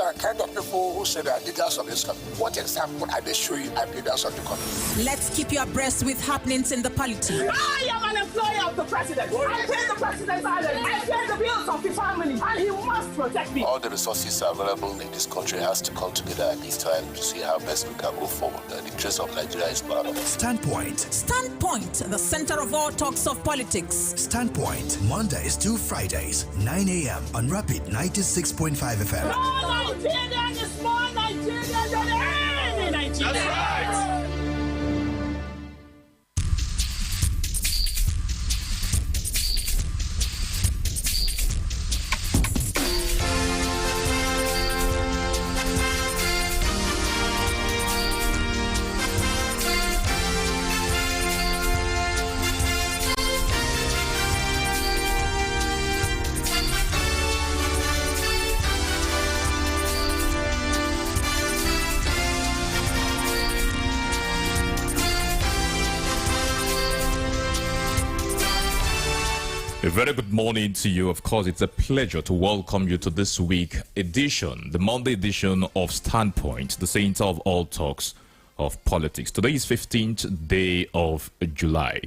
are kind of people who say they are leaders of this country. What example are they showing as leaders of the country? Let's keep you abreast with happenings in the polity. I am an employee of the president. I pay the president's salary. I pay the bills of his family, and he must protect me. All the resources available in this country has to come together at this time to see how best we can go forward. The interest of Nigeria is paramount. Standpoint. Standpoint, the center of all talks of politics. Standpoint, Mondays to Fridays, 9 a.m. on Rapid 96.5 FM. No Nigerian is more Nigerian than any Nigerian. That's right. A very good morning to you. Of course, it's a pleasure to welcome you to this week edition, the Monday edition of Standpoint, the center of all talks of politics. Today is 15th day of July,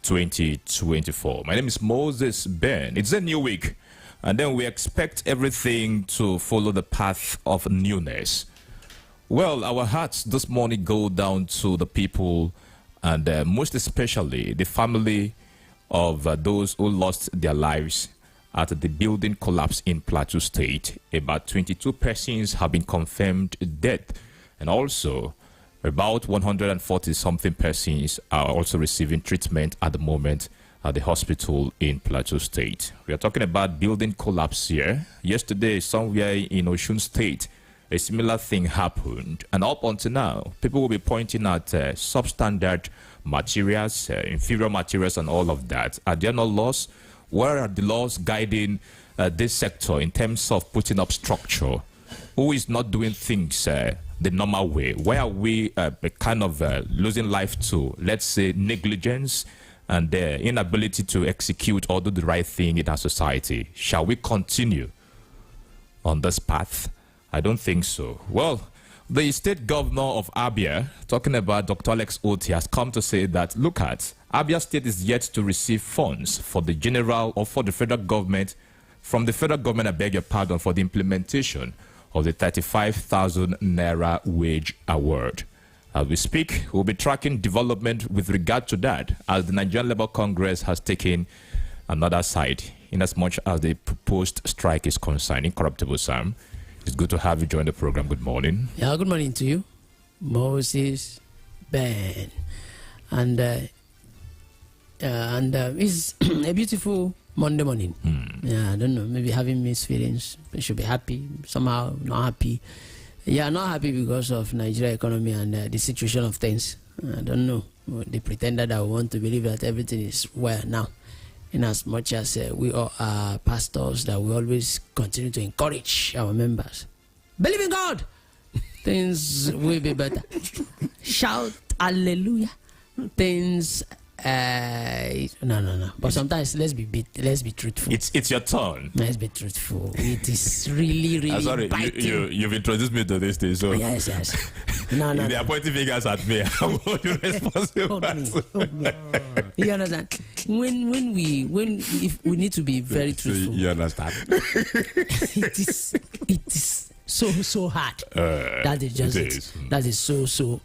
2024. My name is Moses Ben. It's a new week, and then we expect everything to follow the path of newness. Well, our hearts this morning go down to the people and most especially the family of those who lost their lives at the building collapse in Plateau State. About 22 persons have been confirmed dead, and also about 140-something persons are also receiving treatment at the moment at the hospital in Plateau State. We are talking about building collapse here. Yesterday, somewhere in Osun State, a similar thing happened, and up until now, people will be pointing at substandard materials, inferior materials, and all of that. Are there no laws? Where are the laws guiding this sector in terms of putting up structure? Who is not doing things the normal way? Why are we kind of losing life to, let's say, negligence and inability to execute or do the right thing in our society? Shall we continue on this path? I don't think so. Well, the state governor of Abia, talking about Dr. Alex Otti, has come to say that, look at, Abia State is yet to receive funds for the general or for the federal government, from the federal government, I beg your pardon, for the implementation of the 35,000 Naira wage award. As we speak, we'll be tracking development with regard to that, as the Nigerian Labour Congress has taken another side, in as much as the proposed strike is concerned. Incorruptible Sam, it's good to have you join the program. Good morning. Yeah, good morning to you, Moses Ben. And it's a beautiful Monday morning. Yeah, I don't know, maybe having mixed feelings. I should be happy, somehow not happy. Yeah, not happy because of Nigeria economy and the situation of things. I don't know. They pretended that we want to believe that everything is well now. In as much as we all are pastors, that we always continue to encourage our members. Believe in God, things will be better. Shout hallelujah. Things no. But sometimes let's be truthful. It's your turn. Let's be truthful. It is really sorry, you've introduced me to this thing, so yes. No. They are pointing fingers at me. I'm only responsible. Hold me. You understand? If we need to be very truthful. You understand? It is so hard. That is just it. That is so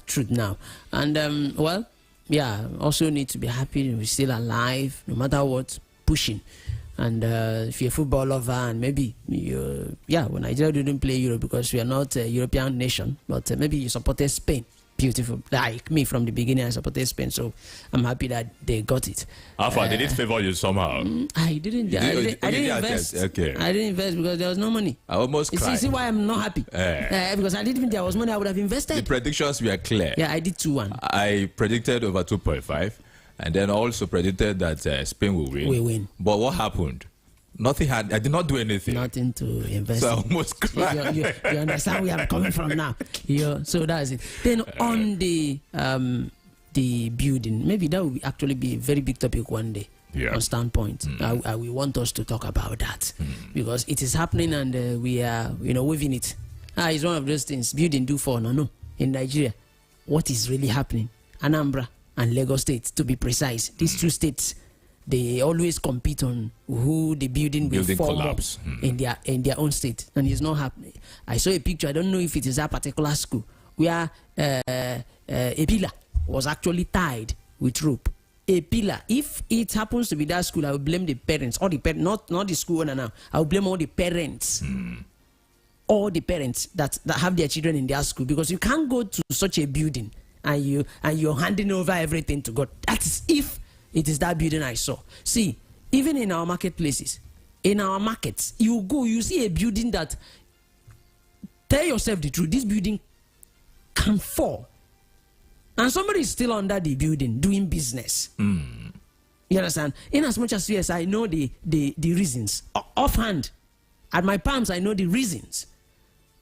truth now. And well, yeah, also need to be happy we're still alive, no matter what, pushing. And if you're a football lover, and maybe when Nigeria didn't play Euro because we are not a European nation, but maybe you supported Spain. Beautiful. Like me from the beginning, I supported Spain, so I'm happy that they got it. Alpha, did it favor you somehow? I didn't invest. Okay. I didn't invest because there was no money. I almost cried. You see why I'm not happy? Because I didn't think there was money, I would have invested. The predictions were clear. Yeah, I did 2-1. I predicted over 2.5, and then also predicted that Spain will win. We win. But what happened? Nothing I did not do anything. Nothing to invest. So I almost cried. You understand where I'm coming from now. So that's it. Then on the building, maybe that will actually be a very big topic one day. on Standpoint. We want us to talk about that because it is happening and we are, waving it. It's one of those things. Building do fall. No. In Nigeria, what is really happening? Anambra and Lagos State, to be precise. These two states, they always compete on who the building will fall collapse in their own state, and it's not happening. I saw a picture. I don't know if it is that particular school where a pillar was actually tied with rope. A pillar. If it happens to be that school, I will blame the parents. All the parents, not the school owner now. I will blame all the parents. All the parents that have their children in their school, because you can't go to such a building and you're handing over everything to God. That is if it is that building I saw. See, even in our marketplaces, in our markets, you go, you see a building that, tell yourself the truth, this building can fall. And somebody is still under the building doing business. You understand? In as much as yes, I know the reasons. Offhand, at my palms, I know the reasons.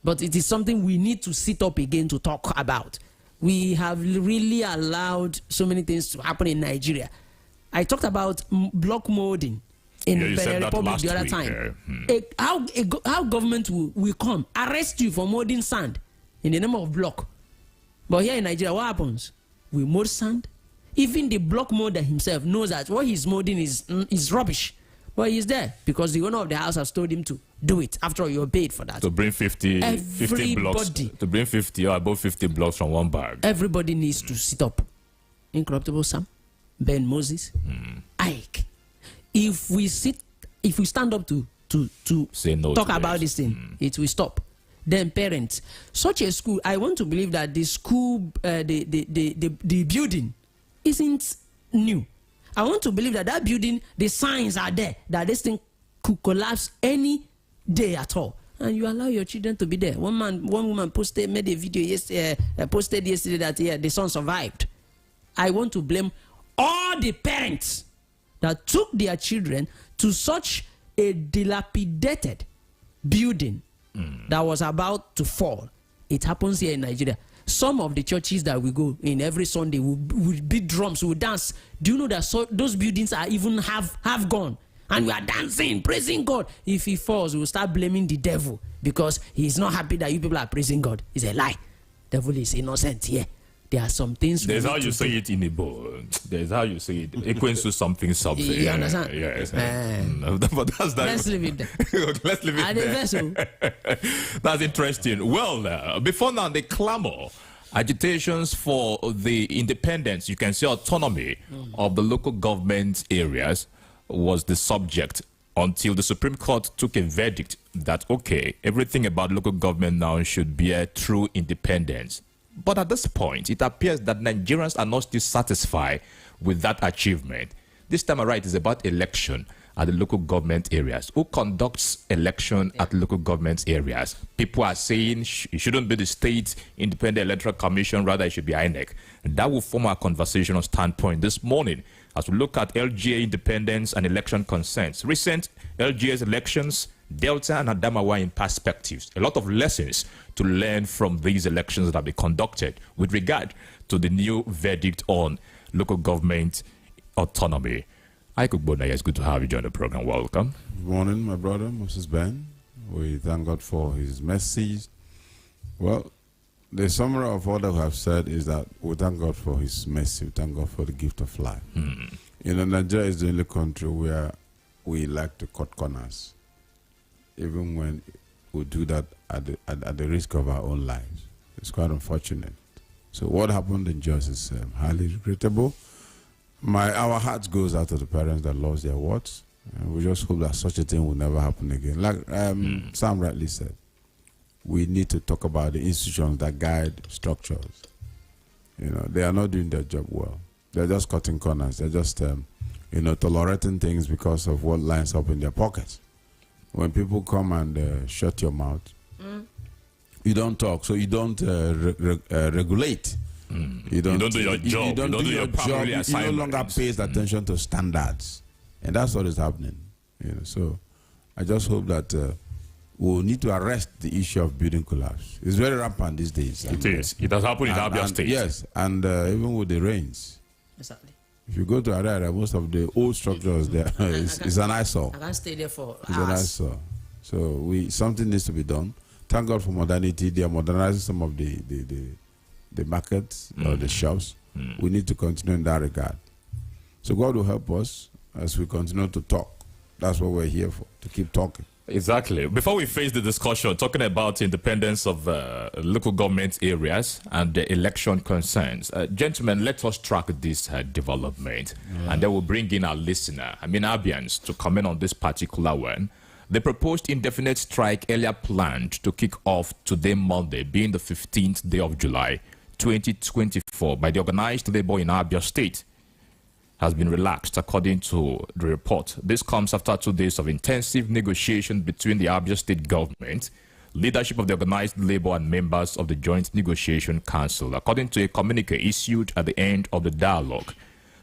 But it is something we need to sit up again to talk about. We have really allowed so many things to happen in Nigeria. I talked about block molding in the Benin Republic the other time. How government will come, arrest you for molding sand in the name of block. But here in Nigeria, what happens? We mold sand. Even the block molder himself knows that what he's molding is rubbish. But he's there because the owner of the house has told him to do it. After all, you're paid for that. To bring 50 blocks. To bring 50 or above 50 blocks from one bag. Everybody needs to sit up. Incorruptible Sam, Ben Moses, Ike. If we stand up to say no talk about this thing, it will stop. Then parents, such a school, I want to believe that the school, the building isn't new. I want to believe that building, the signs are there that this thing could collapse any day at all, and you allow your children to be there. One woman made a video yesterday, posted yesterday that the son survived. I want to blame all the parents that took their children to such a dilapidated building that was about to fall. It happens here in Nigeria. Some of the churches that we go in every Sunday will beat drums, will dance. Do you know that those buildings are even half gone? And we are dancing, praising God. If he falls, we will start blaming the devil because he's not happy that you people are praising God. It's a lie. Devil is innocent here. There are some things. There's how you say it in the book. There's how you say it. Equates to something. You understand? Yes. But that's that. Let's leave it there. Let's leave it there. That's interesting. Well, before now, the clamor, agitations for the independence, you can say autonomy of the local government areas was the subject until the Supreme Court took a verdict that, okay, everything about local government now should bear true independence. But at this point, it appears that Nigerians are not still satisfied with that achievement. This time around, it is about election at the local government areas. Who conducts election at local government areas? People are saying it shouldn't be the State Independent Electoral Commission, rather it should be INEC. And that will form our conversation on Standpoint this morning as we look at LGA independence and election concerns. Recent LGA's elections, Delta and Adamawa in perspectives. A lot of lessons to learn from these elections that have been conducted with regard to the new verdict on local government autonomy. Hi, Kugbona. It's good to have you join the program. Welcome. Good morning, my brother, Moses Ben. We thank God for his mercies. Well, the summary of all that we have said is that we thank God for his mercy. We thank God for the gift of life. Nigeria is the only country where we like to cut corners, even when we do that at the risk of our own lives. It's quite unfortunate. So what happened in Jos is highly regrettable. Our heart goes out to the parents that lost their wards. And we just hope that such a thing will never happen again. Like Sam rightly said, we need to talk about the institutions that guide structures. They are not doing their job well. They're just cutting corners. They're just, tolerating things because of what lines up in their pockets. When people come and shut your mouth, you don't talk, so you don't regulate. You don't do your job. You don't do your job. You no longer pay attention to standards, and that's what is happening. So I just hope that we'll need to arrest the issue of building collapse. It's very rampant these days. It is. It has happened in Abia State. Yes, and even with the rains. Exactly. If you go to Arara, most of the old structures there is an eyesore. I can't stay there for It's an hours. eyesore. So something needs to be done. Thank God for modernity. They are modernizing some of the markets or the shops. We need to continue in that regard. So God will help us as we continue to talk. That's what we're here for, to keep talking. Exactly. Before we face the discussion, talking about independence of local government areas and the election concerns, gentlemen, let us track this development, and then we'll bring in our listener, Abians, to comment on this particular one. The proposed indefinite strike earlier planned to kick off today, Monday, being the 15th day of July, 2024, by the organized labor in Abia State, has been relaxed, according to the report. This comes after 2 days of intensive negotiation between the Abia State government, leadership of the organized labor, and members of the Joint Negotiation Council. According to a communique issued at the end of the dialogue,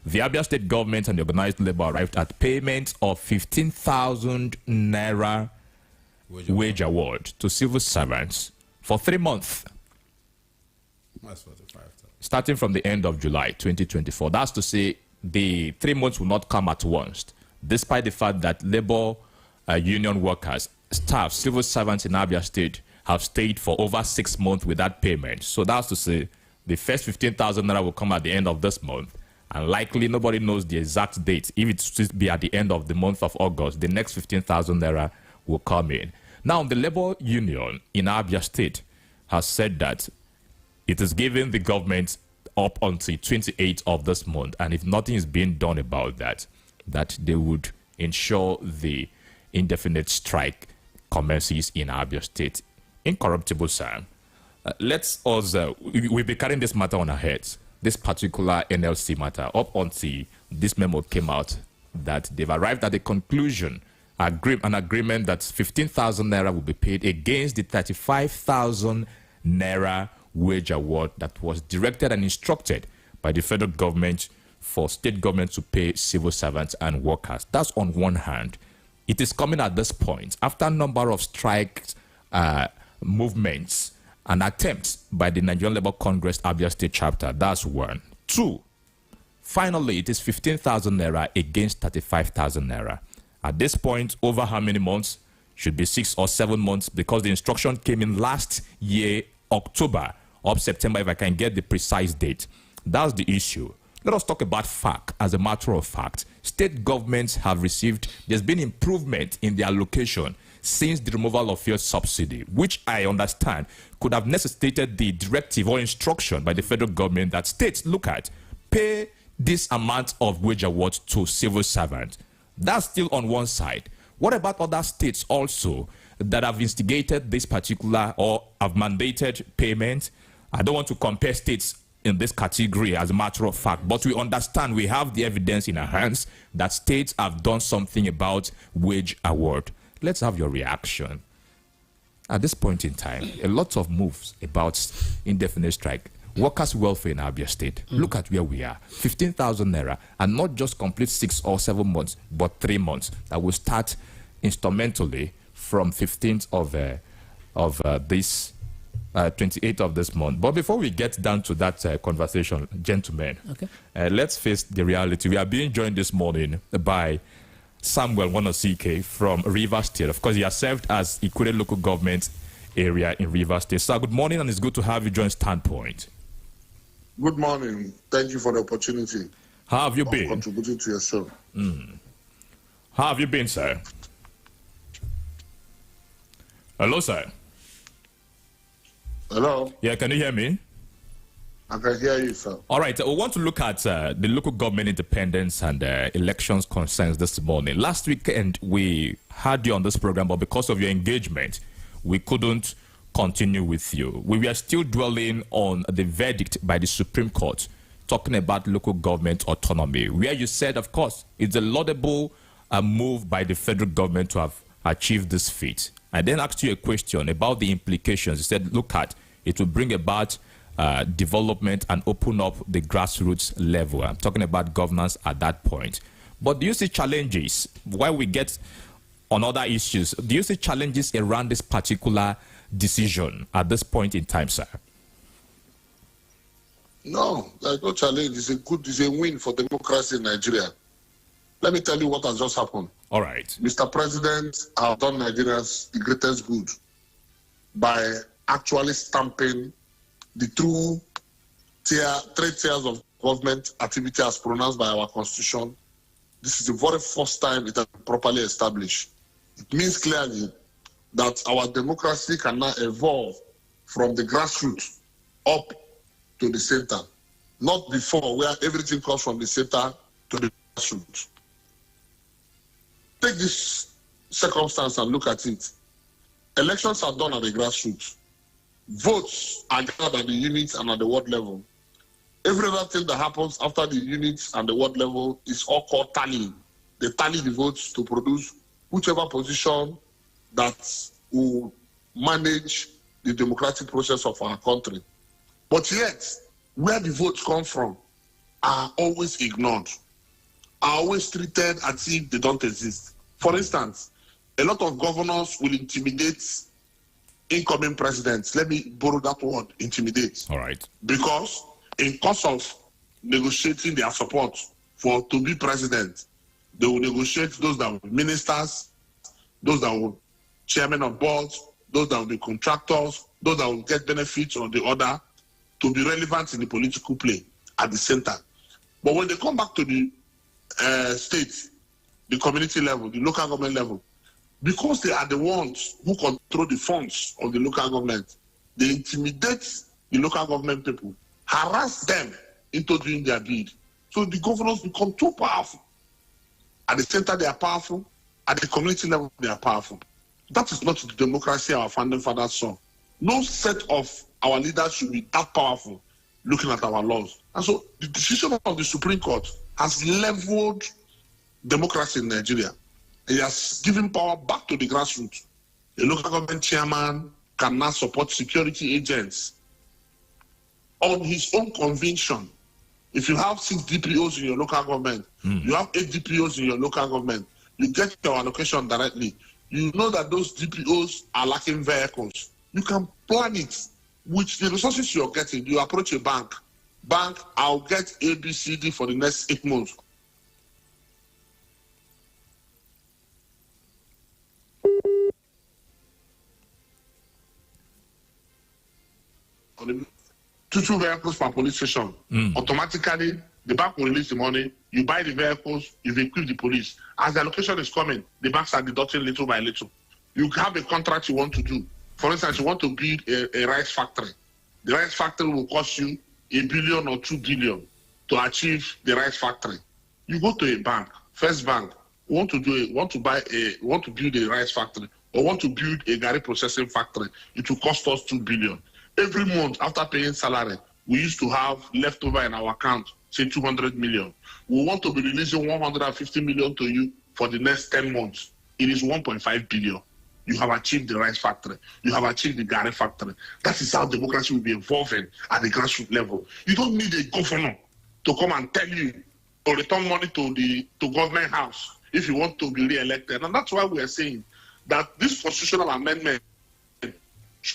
the Abia State government and the organized labor arrived at payment of 15,000 naira wage award to civil servants for 3 months. That's 45,000. Starting from the end of July 2024. That's to say, the 3 months will not come at once, despite the fact that labor union workers, staff, civil servants in Abia State have stayed for over 6 months without payment. So that's to say, the first 15,000 naira will come at the end of this month, and likely nobody knows the exact date. If it should be at the end of the month of August, the next 15,000 naira will come in. Now, the labor union in Abia State has said that it is giving the government up until 28th of this month, and if nothing is being done about that, that they would ensure the indefinite strike commences in Abia State. Incorruptible, sir. We'll be carrying this matter on our heads, this particular NLC matter, up until this memo came out, that they've arrived at a conclusion, an agreement that 15,000 naira will be paid against the 35,000 naira wage award that was directed and instructed by the federal government for state government to pay civil servants and workers. That's on one hand. It is coming at this point after a number of strikes, movements, and attempts by the Nigerian Labour Congress Abia State chapter. That's one. Two, finally, it is 15,000 naira against 35,000 naira. At this point, over how many months? Should be 6 or 7 months, because the instruction came in last year, October or September, if I can get the precise date. That's the issue. Let us talk about FAC. As a matter of fact, state governments have received, there's been improvement in their allocation since the removal of fuel subsidy, which I understand could have necessitated the directive or instruction by the federal government that states, look at, pay this amount of wage awards to civil servants. That's still on one side. What about other states also that have instigated this particular or have mandated payment? I don't want to compare states in this category as a matter of fact, but we understand, we have the evidence in our hands that states have done something about wage award. Let's have your reaction. At this point in time, a lot of moves about indefinite strike. Workers' welfare in Abia State. Look at where we are. 15,000 naira, and not just complete 6 or 7 months, but 3 months. That will start instrumentally from 15th of this 28th of this month. But before we get down to that conversation, gentlemen, okay, let's face the reality. We are being joined this morning by Samuel Wonosike from Rivers State. Of course, he has served as Ikure local government area in Rivers State. Sir, good morning, and it's good to have you join Standpoint. Good morning. Thank you for the opportunity. How have you been? Contributing to your show. How have you been, sir? Hello, sir. Hello? Yeah, can you hear me? I can hear you, sir. All right, we want to look at the local government independence and elections concerns this morning. Last weekend, we had you on this program, but because of your engagement, we couldn't continue with you. We were still dwelling on the verdict by the Supreme Court, talking about local government autonomy, where you said, of course, it's a laudable move by the federal government to have achieved this feat. I then asked you a question about the implications. You said, look at, it will bring about development and open up the grassroots level. I'm talking about governance at that point. But do you see challenges while we get on other issues? Do you see challenges around this particular decision at this point in time, sir? No, there's no challenge. It's a win for democracy in Nigeria. Let me tell you what has just happened. All right. Mr. President has done Nigerians the greatest good by actually stamping the three tiers of government activity as pronounced by our constitution. This is the very first time it has been properly established. It means clearly that our democracy can now evolve from the grassroots up to the center, not before where everything comes from the center to the grassroots. Take this circumstance and look at it. Elections are done at the grassroots. Votes are gathered at the units and at the ward level. Every other thing that happens after the units and the ward level is all called tallying. They tally the votes to produce whichever position that will manage the democratic process of our country. But yet, where the votes come from are always ignored, are always treated as if they don't exist. For instance, a lot of governors will intimidate incoming presidents. Let me borrow that word, intimidate. All right. Because in course of negotiating their support to be president, they will negotiate those that will be ministers, those that will chairman of boards, those that will be contractors, those that will get benefits or the other to be relevant in the political play at the center. But when they come back to the state, the community level, the local government level, because they are the ones who control the funds of the local government, they intimidate the local government people, harass them into doing their bid. So the governors become too powerful. At the center, they are powerful. At the community level, they are powerful. That is not the democracy our founding fathers saw. No set of our leaders should be that powerful looking at our laws. And so the decision of the Supreme Court has leveled democracy in Nigeria. It has given power back to the grassroots. A local government chairman can now support security agents on his own conviction. If you have 6 DPOs in your local government, you have 8 DPOs in your local government, you get your allocation directly. You know that those DPOs are lacking vehicles. You can plan it with the resources you're getting. You approach a bank. Bank, I'll get A, B, C, D for the next 8 months. Two vehicles per police station. Automatically, the bank will release the money. You buy the vehicles, you equip the police. As the allocation is coming, the banks are deducting little by little. You have a contract you want to do. For instance, you want to build a rice factory. The rice factory will cost you $1 billion or $2 billion to achieve the rice factory. You go to a bank, First Bank, want to build a rice factory or want to build a gari processing factory. It will cost us $2 billion. Every month after paying salary, we used to have leftover in our account, say 200 million. We want to be releasing 150 million to you for the next 10 months. It is 1.5 billion. You have achieved the rice factory. You have achieved the gari factory. That is how democracy will be evolving at the grassroots level. You don't need a governor to come and tell you to return money to government house if you want to be re-elected. And that's why we are saying that this constitutional amendment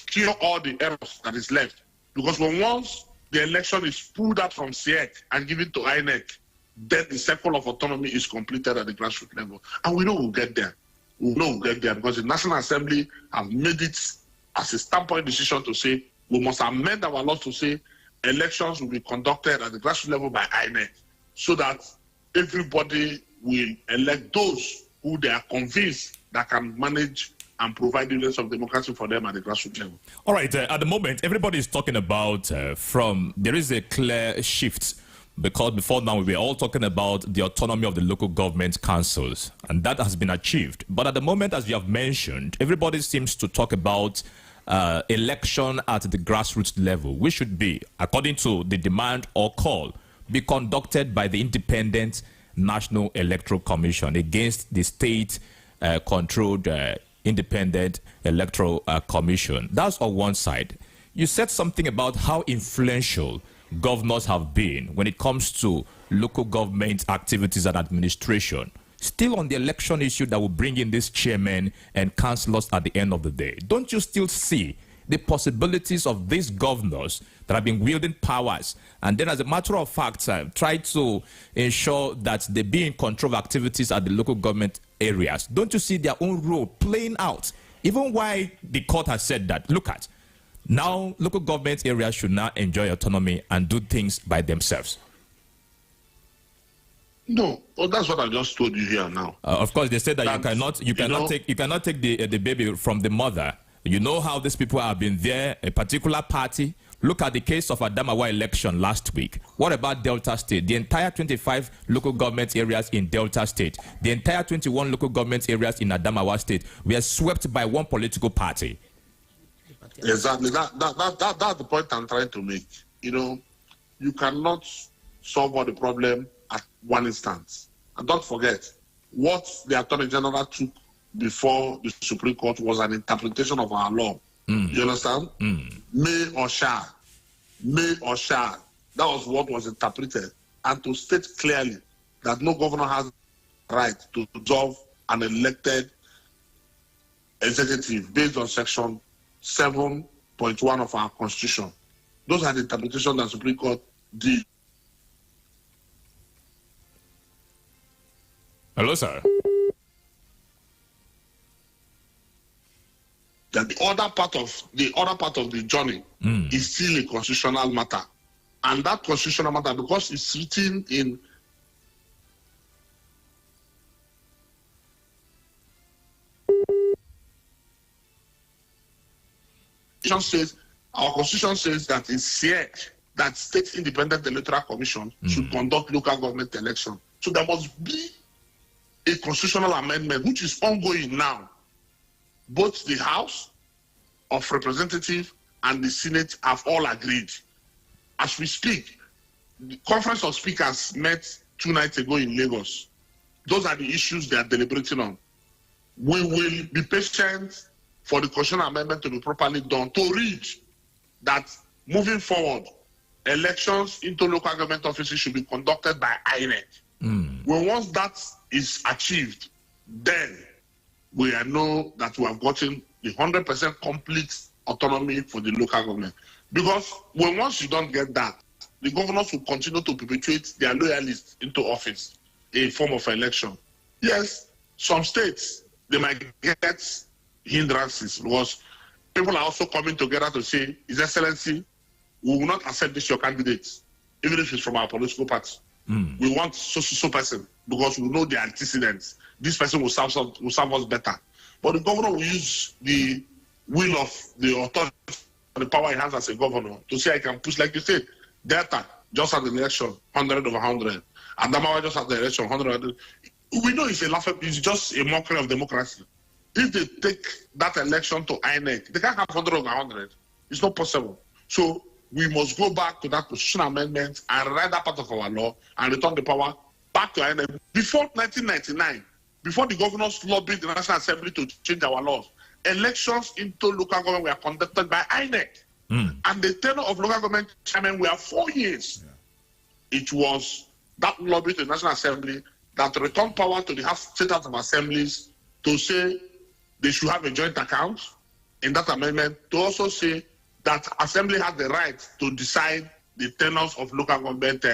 cure all the errors that is left. Because once the election is pulled out from SIEC and given to INEC, then the circle of autonomy is completed at the grassroots level. And we know we'll get there. We know we'll get there because the National Assembly have made it as a standpoint decision to say we must amend our laws to say elections will be conducted at the grassroots level by INEC so that everybody will elect those who they are convinced that can manage and provide the evidence of democracy for them at the grassroots level. All right, at the moment, everybody is talking about there is a clear shift because before now we were all talking about the autonomy of the local government councils, and that has been achieved. But at the moment, as you have mentioned, everybody seems to talk about election at the grassroots level, which should be, according to the demand or call, be conducted by the Independent National Electoral Commission against the state-controlled Independent Electoral Commission. That's on one side. You said something about how influential governors have been when it comes to local government activities and administration. Still on the election issue that will bring in this chairman and councillors at the end of the day, don't you still see the possibilities of these governors that have been wielding powers, and then as a matter of fact, try to ensure that they be in control of activities at the local government areas? Don't you see their own role playing out? Even why the court has said that, look at, now local government areas should now enjoy autonomy and do things by themselves. No, well, that's what I just told you here now. Of course, they said that you cannot take the baby from the mother. You know how these people have been there, a particular party. Look at the case of Adamawa election last week. What about Delta State? The entire 25 local government areas in Delta State, the entire 21 local government areas in Adamawa State were swept by one political party. Exactly. That's the point I'm trying to make. You know, you cannot solve all the problem at one instance. And don't forget, what the Attorney General took before the Supreme Court was an interpretation of our law. You understand? May or shall. May or shall. That was what was interpreted. And to state clearly that no governor has the right to dissolve an elected executive based on Section 7.1 of our Constitution. Those are the interpretations that the Supreme Court did. Hello, sir. That the other part of the journey is still a constitutional matter, and that constitutional matter, because it's written in our constitution says that it's said that state independent electoral commission should conduct local government election. So there must be a constitutional amendment which is ongoing now. Both the House of Representatives and the Senate have all agreed. As we speak, the Conference of Speakers met 2 nights ago in Lagos. Those are the issues they are deliberating on. We will be patient for the constitutional amendment to be properly done to reach that moving forward, elections into local government offices should be conducted by INEC. When once that is achieved, then we know that we have gotten the 100% complete autonomy for the local government. Because once you don't get that, the governors will continue to perpetuate their loyalists into office, a form of election. Yes, some states, they might get hindrances because people are also coming together to say, His Excellency, we will not accept this your candidate, even if it's from our political party. We want so person because we know the antecedents. This person will serve us better. But the governor will use the will of the authority, the power he has as a governor, to say I can push, like you said, Delta just had the election 100 over 100. Adamawa just had the election 100. We know it's just a mockery of democracy. If they take that election to INEC, they can't have 100 over 100. It's not possible. So we must go back to that constitutional amendment and write that part of our law and return the power back to INEC. Before 1999, before the governors lobbied the National Assembly to change our laws, elections into local government were conducted by INEC. And the tenure of local government chairmen were 4 years. It was that lobby to the National Assembly that returned power to the state House of Assemblies to say they should have a joint account in that amendment, to also say that Assembly has the right to decide the tenures of local government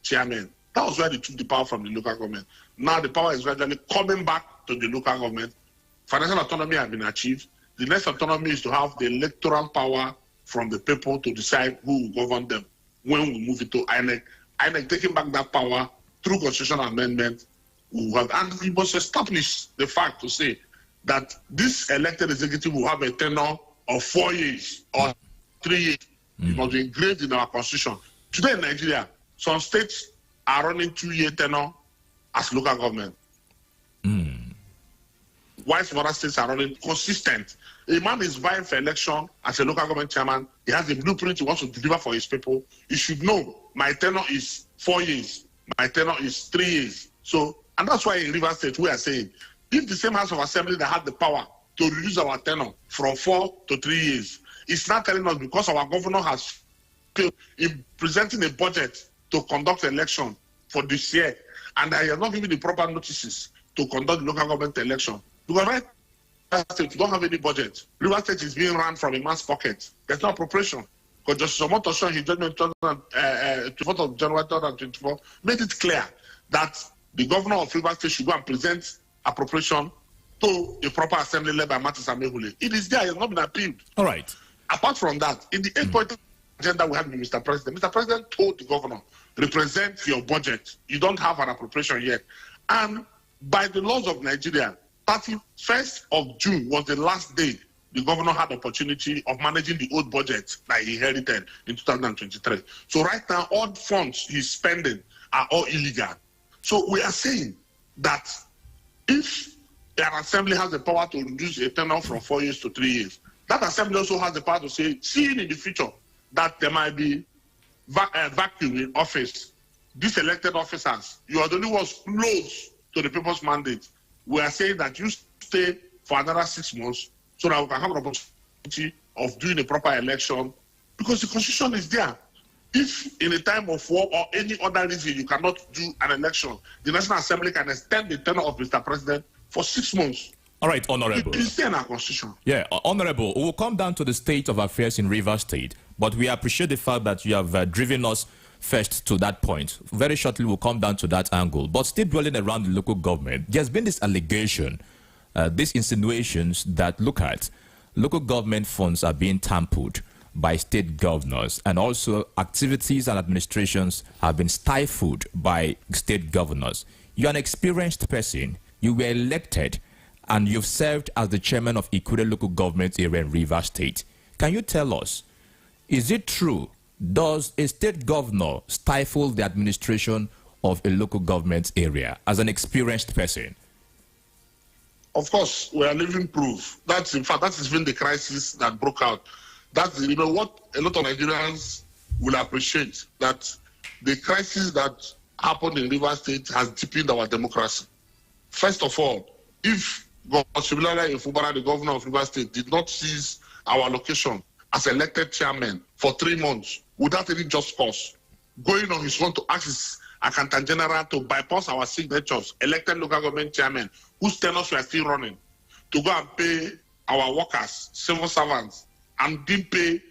chairmen. That was where they took the power from the local government. Now the power is gradually coming back to the local government. Financial autonomy has been achieved. The next autonomy is to have the electoral power from the people to decide who will govern them when we move it to INEC. INEC taking back that power through constitutional amendment. And we must establish the fact to say that this elected executive will have a tenure of 4 years or 3 years. It must be engraved in our constitution. Today in Nigeria, some states are running 2-year tenure as local government. While some other states are running consistent. A man is vying for election as a local government chairman. He has a blueprint he wants to deliver for his people. He should know my tenure is 4 years. My tenure is 3 years. So, and that's why in Rivers State we are saying, if the same House of Assembly that had the power to reduce our tenure from 4 to 3 years, it's not telling us because our governor has failed in presenting a budget to conduct election for this year, and I have not given the proper notices to conduct local government election. Because right State, you don't have any budget. Rivers State is being run from a man's pocket. There's no appropriation. Because Justice Omoto in his judgment 24th of January 2024 made it clear that the governor of Rivers State should go and present appropriation to a proper assembly led by Martin Samehule. It is there, it has not been appealed. All right. Apart from that, in the 8-point agenda we have with Mr. President, Mr. President told the governor, represent your budget. You don't have an appropriation yet. And by the laws of Nigeria, 31st of June was the last day the governor had the opportunity of managing the old budget that he inherited in 2023. So right now, all funds he's spending are all illegal. So we are saying that if an assembly has the power to reduce a tenure from 4 years to 3 years, that assembly also has the power to say, seeing in the future that there might be vacuum in office, these elected officers, you are the only ones close to the people's mandate. We are saying that you stay for another 6 months so that we can have an opportunity of doing a proper election, because the constitution is there. If in a time of war or any other reason you cannot do an election, the National Assembly can extend the tenure of Mr. President for 6 months. All right, Honorable. It is there in our constitution. Yeah, Honorable, we will come down to the state of affairs in Rivers State, but we appreciate the fact that you have driven us first to that point. Very shortly, we'll come down to that angle. But still dwelling around the local government, there's been this allegation, these insinuations that, look at, local government funds are being tampered by state governors, and also activities and administrations have been stifled by state governors. You're an experienced person. You were elected, and you've served as the chairman of Ikure local government area in Rivers State. Can you tell us, is it true? Does a state governor stifle the administration of a local government area as an experienced person? Of course, we are living proof. That's, in fact, that has been the crisis that broke out. That's, you know, what a lot of Nigerians will appreciate, that the crisis that happened in Rivers State has deepened our democracy. First of all, if Sibilala Ifubara, the governor of Rivers State, did not seize our location as elected chairman for 3 months without any just cause, going on his own to ask his accountant general to bypass our signatures, elected local government chairman, whose tenures were still running, to go and pay our workers, civil servants, and didn't pay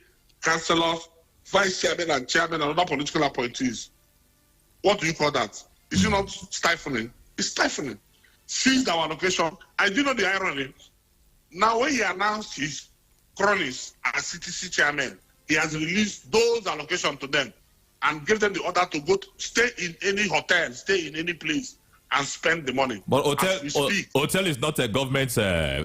councillors, vice chairman and chairman and other political appointees. What do you call that? Is it not stifling? It's stifling. Seized our location. I do know the irony. Now, when he announced his cronies as CTC chairman, he has released those allocations to them and gave them the order to go to stay in any hotel, stay in any place, and spend the money. But hotel is not a government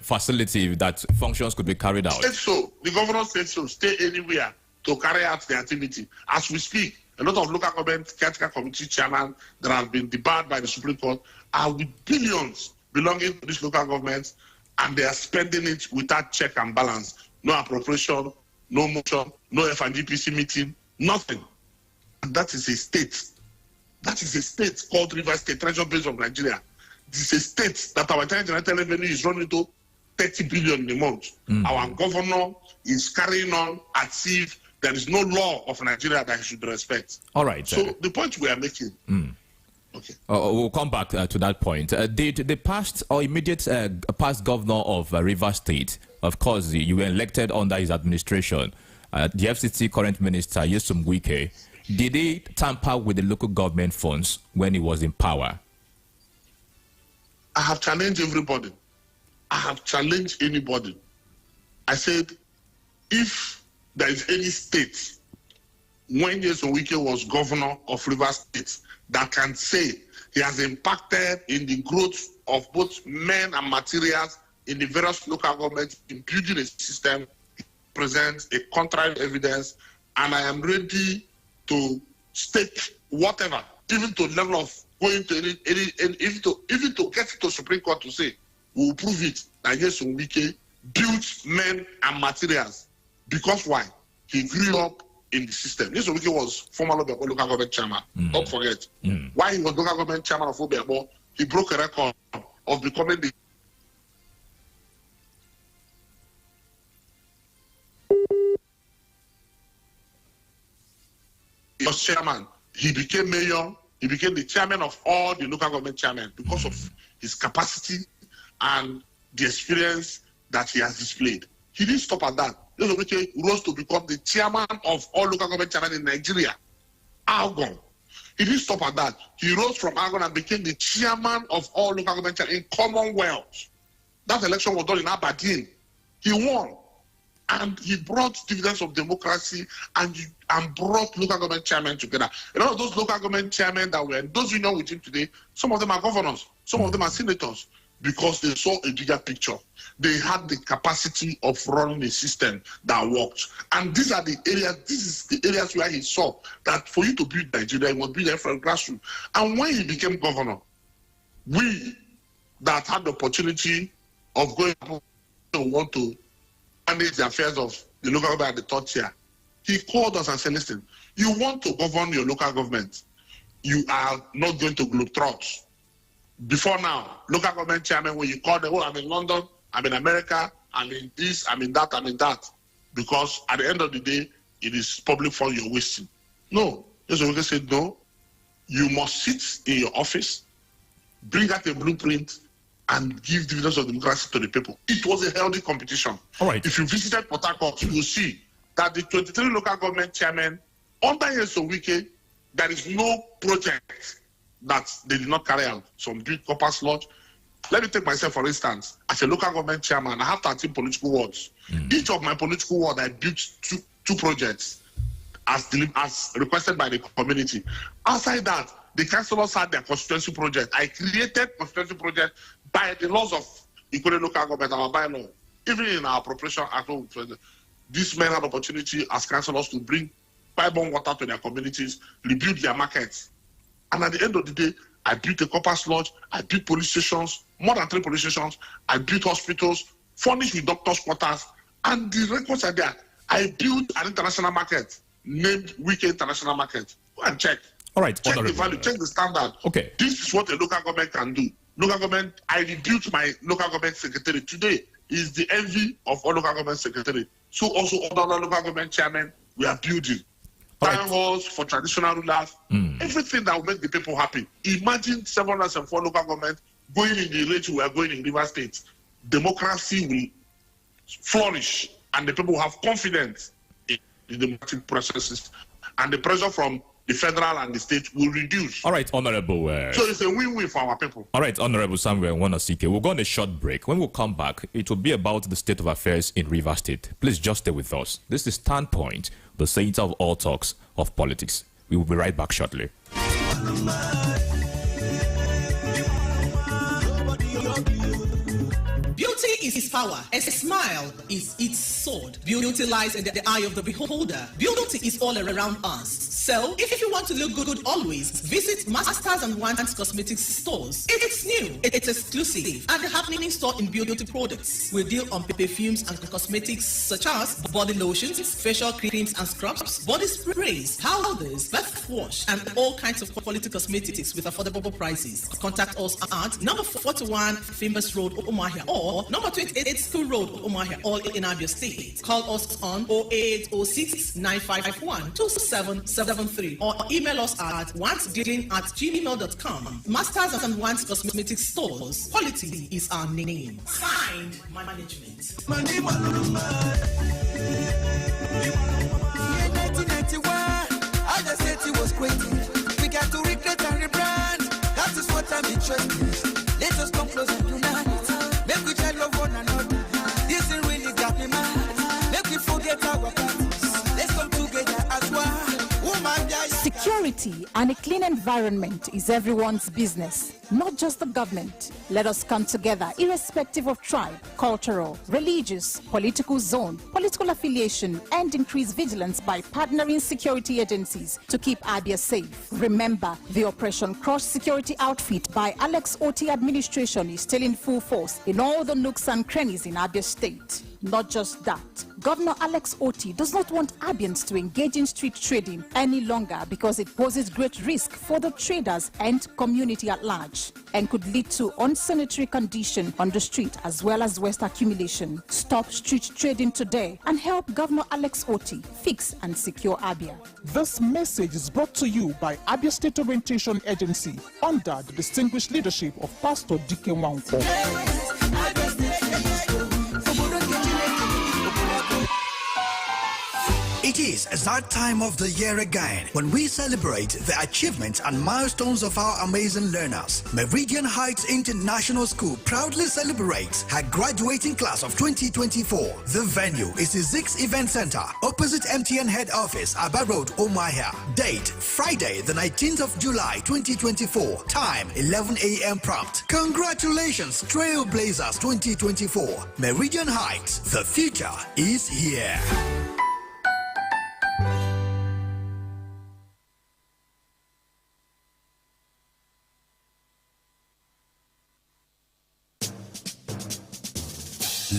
facility that functions could be carried out. Said so. The governor said so. Stay anywhere to carry out the activity. As we speak, a lot of local government caretaker committee chairmen that have been debarred by the Supreme Court are with billions belonging to these local governments, and they are spending it without check and balance. No appropriation, no motion, no FNGPC meeting, nothing. And that is a state. That is a state called Rivers State, Treasure Base of Nigeria. This is a state that our entire generated revenue is running to 30 billion in a month. Our governor is carrying on as if there is no law of Nigeria that he should respect. All right. So the point we are making. Okay. We'll come back to that point. Did the past or immediate past governor of Rivers State, of course, you were elected under his administration, the FCT current minister, Nyesom Wike, did he tamper with the local government funds when he was in power? I have challenged everybody. I have challenged anybody. I said, if there is any state when Nyesom Wike was governor of Rivers State that can say he has impacted in the growth of both men and materials in the various local governments in building a system, presents a contrary evidence, and I am ready to stake whatever, even to the level of going to even to get to Supreme Court to say we will prove it that Nyesom Wike built men and materials. Because why? He grew up in the system. Nyesom Wike was former local government chairman. Don't forget. While he was local government chairman of Obiabo, he broke a record of becoming the chairman. He became mayor. He became the chairman of all the local government chairmen because of his capacity and the experience that he has displayed. He didn't stop at that. Nyesom Wike rose to become the chairman of all local government chairmen in Nigeria. Algon. He didn't stop at that. He rose from Algon and became the chairman of all local government chairmen in Commonwealth. That election was done in Aberdeen. He won. And he brought dividends of democracy and brought local government chairmen together. A lot of those local government chairmen that were in those unions with him today, some of them are governors, some of them are senators, because they saw a bigger picture. They had the capacity of running a system that worked. And these are the areas, this is the areas where he saw that for you to build Nigeria, you must be there from grassroots. And when he became governor, we that had the opportunity of going to want to manage the affairs of the local government at the third tier, he called us and said, listen, you want to govern your local government, you are not going to globetrot. Before now, local government chairman, when you call them, oh, I'm in London, I'm in America, I'm in this, I'm in that, I'm in that. Because at the end of the day, it is public fund you're wasting. No. Nyesom Wike said, no, you must sit in your office, bring out a blueprint, and give dividends of democracy to the people. It was a healthy competition. All right. If you visited Port Harcourt, you will see that the 23 local government chairmen, under Nyesom Wike, there is no project that they did not carry out. Some built copper sludge. Let me take myself, for instance, as a local government chairman, I have 13 political wards. Each of my political ward, I built two projects as requested by the community. Outside that, the councillors had their constituency project. I created constituency project by the laws of Ikore local government, our bylaw. Even in our appropriation act, these men had opportunity as councillors to bring pipe-borne water to their communities, rebuild their markets. And at the end of the day, I built a copper sludge, I built police stations, more than 3 police stations, I built hospitals, furnished with doctors' quarters, and the records are there. I built an international market named Wike International Market. Go and check. All right, check the value, check the standard. Okay. This is what a local government can do. Local government, I rebuilt my local government secretary. Today is the envy of all local government secretary. So also other local government chairmen, we are building. Town halls for traditional rulers, everything that will make the people happy. Imagine 704 local government going in the rate we are going in Rivers State. Democracy will flourish and the people will have confidence in the democratic processes, and the pressure from the federal and the state will reduce. All right, Honorable. So it's a win-win for our people. All right, Honorable Samuel Nwanosike. We'll go on a short break. When we come back, it will be about the state of affairs in Rivers State. Please just stay with us. This is Standpoint, the center of all talks of politics. We will be right back shortly. Beauty is its power. A smile is its sword. Beauty lies in the eye of the beholder. Beauty is all around us. So, if you want to look good always, visit Masters and Wands Cosmetics stores. It's new, it's exclusive, and a happening store in beauty products. We deal on perfumes and cosmetics such as body lotions, facial creams and scrubs, body sprays, powders, bath wash, and all kinds of quality cosmetics with affordable prices. Contact us at number 41 Famous Road, Umuahia, or number 28 School Road, Umuahia, all in Abia State. Call us on 0806 951 2773 or email us at wandsdealing@gmail.com. Masters and Wands Cosmetic Stores. Quality is our name. Signed management. 1991, I just said it was great. We got to recreate and rebrand. That is what I'm interested in. Let us come close and unite. Make we try love one another. This thing really got me mad. Make we forget our parties. Let's come together as one. Security and a clean environment is everyone's business, not just the government. Let us come together irrespective of tribe, cultural, religious, political zone, political affiliation, and increase vigilance by partnering security agencies to keep Abia safe. Remember, the Operation Crush Security Outfit by Alex Oti administration is still in full force in all the nooks and crannies in Abia State. Not just that, Governor Alex Oti does not want Abians to engage in street trading any longer because it poses great risk for the traders and community at large and could lead to unsanitary condition on the street as well as waste accumulation. Stop street trading today and help Governor Alex Oti fix and secure Abia. This message is brought to you by Abia State Orientation Agency under the distinguished leadership of Pastor Dike Nwankwo. It is that time of the year again when we celebrate the achievements and milestones of our amazing learners. Meridian Heights International School proudly celebrates her graduating class of 2024. The venue is the Zix Event Center, opposite MTN Head Office, Aba Road, Omahia. Date, Friday, the 19th of July, 2024. Time, 11 a.m. prompt. Congratulations, Trailblazers 2024. Meridian Heights, the future is here.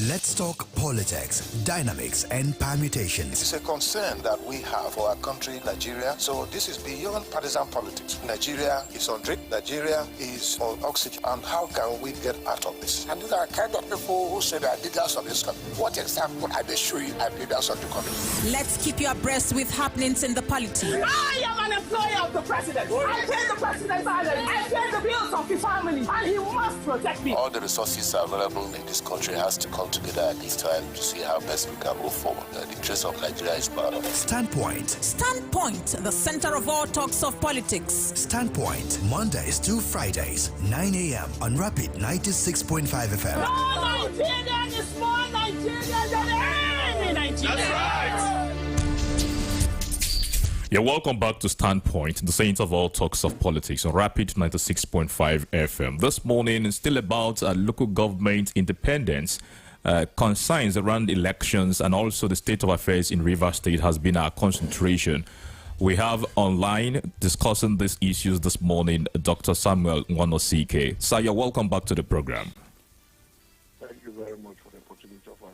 Let's talk politics, dynamics, and permutations. It's a concern that we have for our country, Nigeria. So this is beyond partisan politics. Nigeria is on drip. Nigeria is on oxygen. And how can we get out of this? And these are the kind of people who say they are leaders of this country. What example I may show you are leaders of the country? Let's keep you abreast with happenings in the polity. I am an employee of the president. I pay the president's salary. I pay the bills of the family. And he must protect me. All the resources available in this country has to come together at this time to see how best we can move forward. The interest of Nigeria is part of it. Standpoint. Standpoint, the center of all talks of politics. Standpoint, Mondays to Fridays, 9 a.m. on Rapid 96.5 FM. No Nigerian is more Nigerian than any Nigerian. That's right. Yeah, welcome back to Standpoint, the center of all talks of politics on Rapid 96.5 FM. This morning is still about local government independence. Concerns around elections and also the state of affairs in Rivers State has been our concentration. We have online discussing these issues this morning, Dr. Samuel Nwanosike. Sir, you're welcome back to the program. Thank you very much for the opportunity of our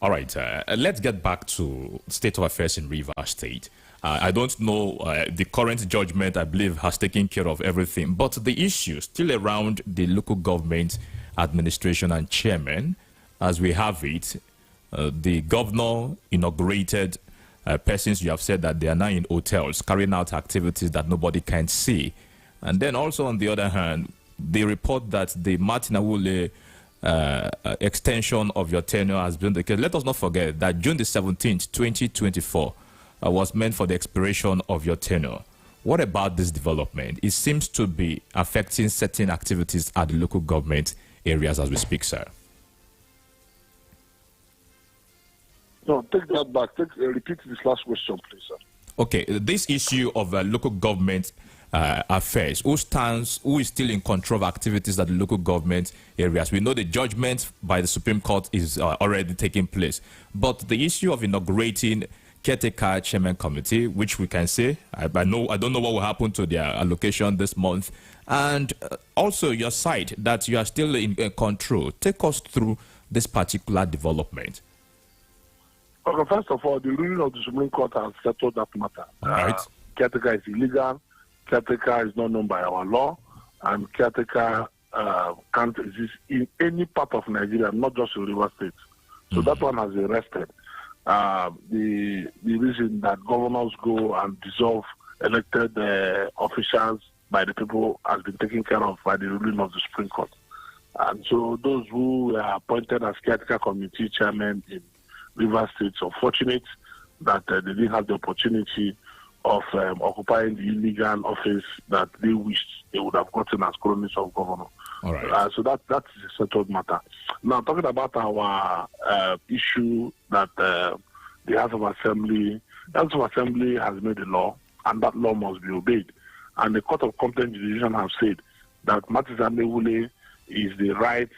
All right, let's get back to state of affairs in Rivers State. I don't know, the current judgment, I believe, has taken care of everything, but the issue still around the local government administration and chairman, as we have it, the governor inaugurated persons you have said that they are now in hotels carrying out activities that nobody can see. And then also on the other hand, they report that the Martin Awule extension of your tenure has been the case. Let us not forget that June the 17th, 2024 was meant for the expiration of your tenure. What about this development? It seems to be affecting certain activities at the local government areas as we speak, sir. No, take that back. Repeat this last question, please, sir. Okay, this issue of local government affairs, who is still in control of activities at the local government areas? We know the judgment by the Supreme Court is already taking place, but the issue of inaugurating caretaker chairman committee, which we can say, I don't know what will happen to their allocation this month, and also your side that you are still in control. Take us through this particular development. Okay, first of all, the ruling of the Supreme Court has settled that matter. All right. Caretaker is illegal. Caretaker is not known by our law, and caretaker can't exist in any part of Nigeria, not just in Rivers State. So that one has been rested. The reason that governors go and dissolve elected officials by the people has been taken care of by the ruling of the Supreme Court. And so those who are appointed as caretaker committee chairmen in Rivers State are fortunate that they didn't have the opportunity of occupying the illegal office that they wished they would have gotten as cronies of governor. All right. So that is a settled matter. Now, talking about our issue that the House of Assembly has made a law, and that law must be obeyed. And the Court of Competent Jurisdiction have said that Martin Awule is the right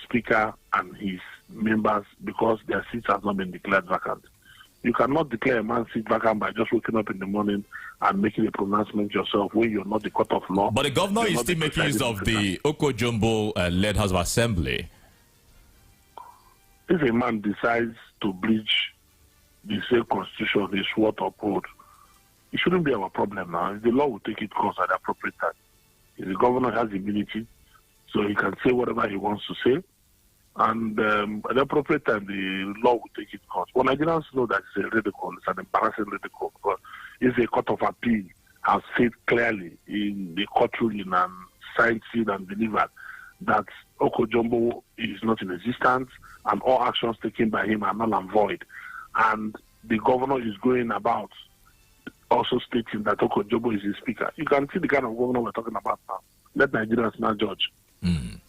speaker and his members because their seats have not been declared vacant. You cannot declare a man's seat vacant by just waking up in the morning and making a pronouncement yourself when you're not the court of law. But the governor is still making use of the Okojumbo-led House of Assembly. If a man decides to breach the same constitution, his word uphold, it shouldn't be our problem now. The law will take its course at the appropriate time. The governor has immunity, so he can say whatever he wants to say. And at the appropriate time, the law will take its course. But Nigerians know that it's a ridicule, it's an embarrassing ridicule, because if a court of appeal has said clearly in the court ruling and signed, sealed, and delivered that Okojumbo is not in existence and all actions taken by him are null and void. And the governor is going about also stating that Okonjo-Iweala is his speaker. You can see the kind of governor we're talking about now. Let Nigerians now judge.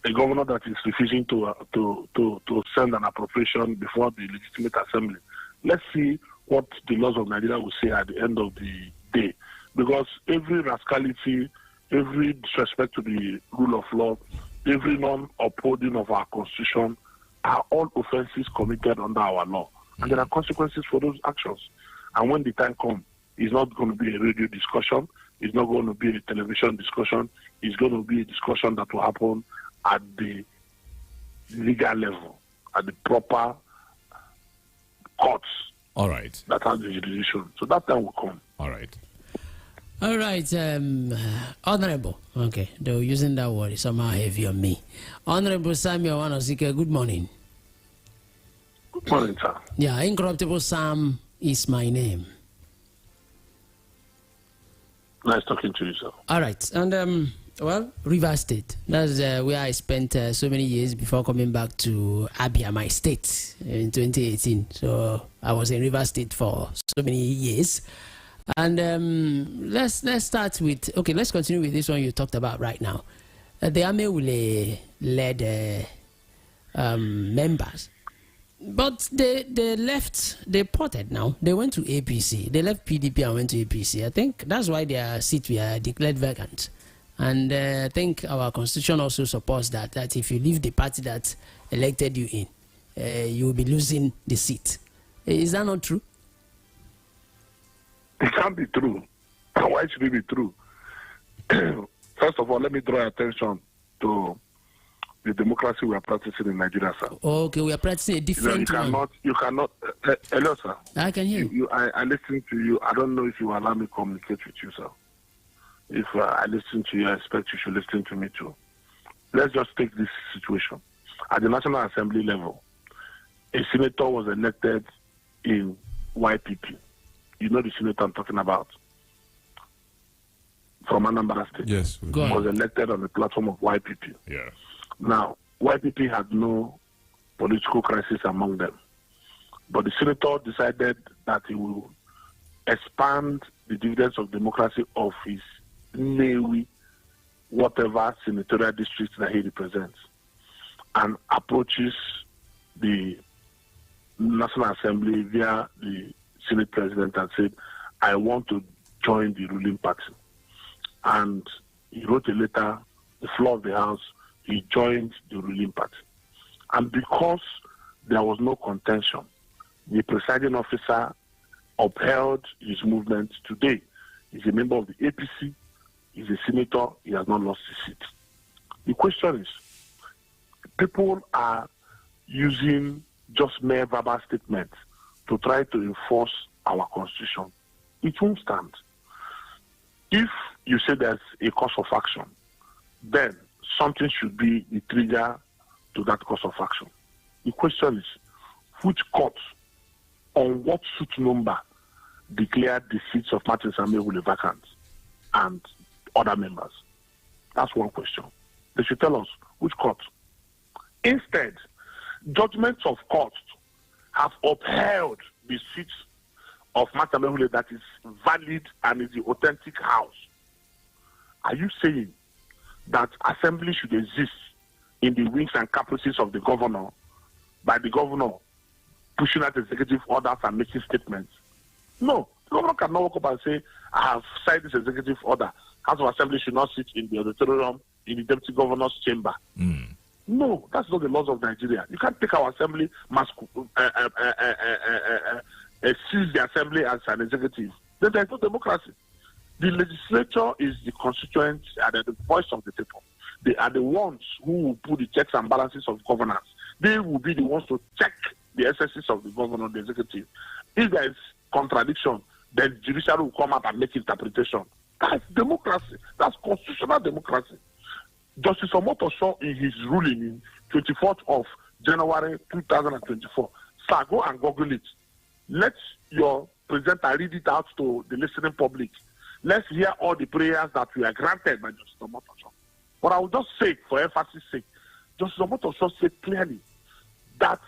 A governor that is refusing to send an appropriation before the legitimate assembly. Let's see what the laws of Nigeria will say at the end of the day. Because every rascality, every disrespect to the rule of law, every non-upholding of our constitution are all offenses committed under our law. And there are consequences for those actions. And when the time comes, it's not going to be a radio discussion. It's not going to be a television discussion. It's going to be a discussion that will happen at the legal level, at the proper courts. All right. That has the jurisdiction. So that time will come. All right. All right, Honorable. Okay, they were using that word. It's somehow heavy on me. Honorable Samuel Wanosike, good morning. Good morning, sir. Yeah, Incorruptible Sam is my name. Nice talking to you, sir. All right, and well, River State. That's where I spent so many years before coming back to Abia, my state, in 2018. So I was in River State for so many years. And let's start with, okay, let's continue with this one you talked about right now. The Amewule led members, but they left, they ported now. They went to APC. They left PDP and went to APC. I think that's why their seat were declared vacant. And I think our constitution also supports that if you leave the party that elected you in, you will be losing the seat. Is that not true? It can't be true. Why should it be true? First of all, let me draw your attention to the democracy we are practicing in Nigeria, sir. Okay, we are practicing a different one. You cannot. Hello, sir. I can hear you. I listen to you. I don't know if you allow me to communicate with you, sir. If I listen to you, I expect you should listen to me too. Let's just take this situation. At the National Assembly level, a senator was elected in YPP. You know the senator I'm talking about? From Anambra State. Yes. Was elected on the platform of YPP. Yeah. Now, YPP had no political crisis among them. But the senator decided that he will expand the dividends of democracy of his Newi, whatever senatorial district that he represents, and approaches the National Assembly via the Senate President and said, I want to join the ruling party. And he wrote a letter, the floor of the House, he joined the ruling party. And because there was no contention, the presiding officer upheld his movement today. He's a member of the APC, he's a senator, he has not lost his seat. The question is, people are using just mere verbal statements to try to enforce our constitution. It won't stand. If you say there's a course of action, then something should be the trigger to that course of action. The question is, which court, on what suit number, declared the seats of Martin Amewule vacant and other members? That's one question. They should tell us which court. Instead, judgments of courts have upheld the seats of Martin Amewule that is valid and is the authentic house. Are you saying that assembly should exist in the wings and caprices of the governor, by the governor pushing out executive orders and making statements? No. The governor cannot walk up and say, I have signed this executive order. House of Assembly should not sit in the auditorium in the deputy governor's chamber. No, that's not the laws of Nigeria. You can't take our assembly, seize the assembly as an executive. Then there's no democracy. The legislature is the constituent and the voice of the people. They are the ones who will put the checks and balances of governance. They will be the ones to check the excesses of the governor, the executive. If there is contradiction, then the judiciary will come out and make interpretation. That's democracy. That's constitutional democracy. Justice Omotoso, in his ruling in 24th of January 2024, sir, go and Google it. Let your presenter read it out to the listening public. Let's hear all the prayers that we are granted by Justice Omotoso. But I will just say, for emphasis' sake, Justice Omotoso said clearly that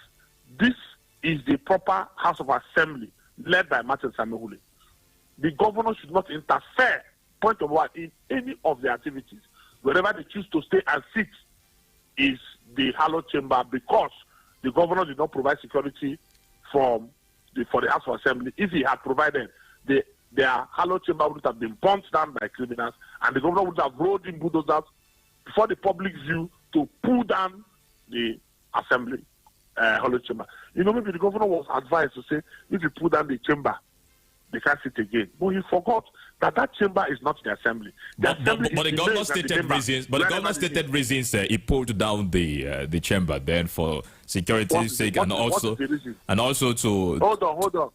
this is the proper House of Assembly led by Martin Samehule. The governor should not interfere, point of one, in any of the activities. Wherever they choose to stay and sit is the hallowed chamber, because the governor did not provide security for the House of Assembly. If he had provided, their hallowed chamber would have been burnt down by criminals, and the governor would have rolled in bulldozers before the public view to pull down the assembly hallowed chamber. Maybe the governor was advised to say, if you pull down the chamber, they can't sit again. But he forgot that chamber is not the assembly. But the governor stated reasons. But the governor stated reasons he pulled down the chamber then for security's sake, and also to. Hold on.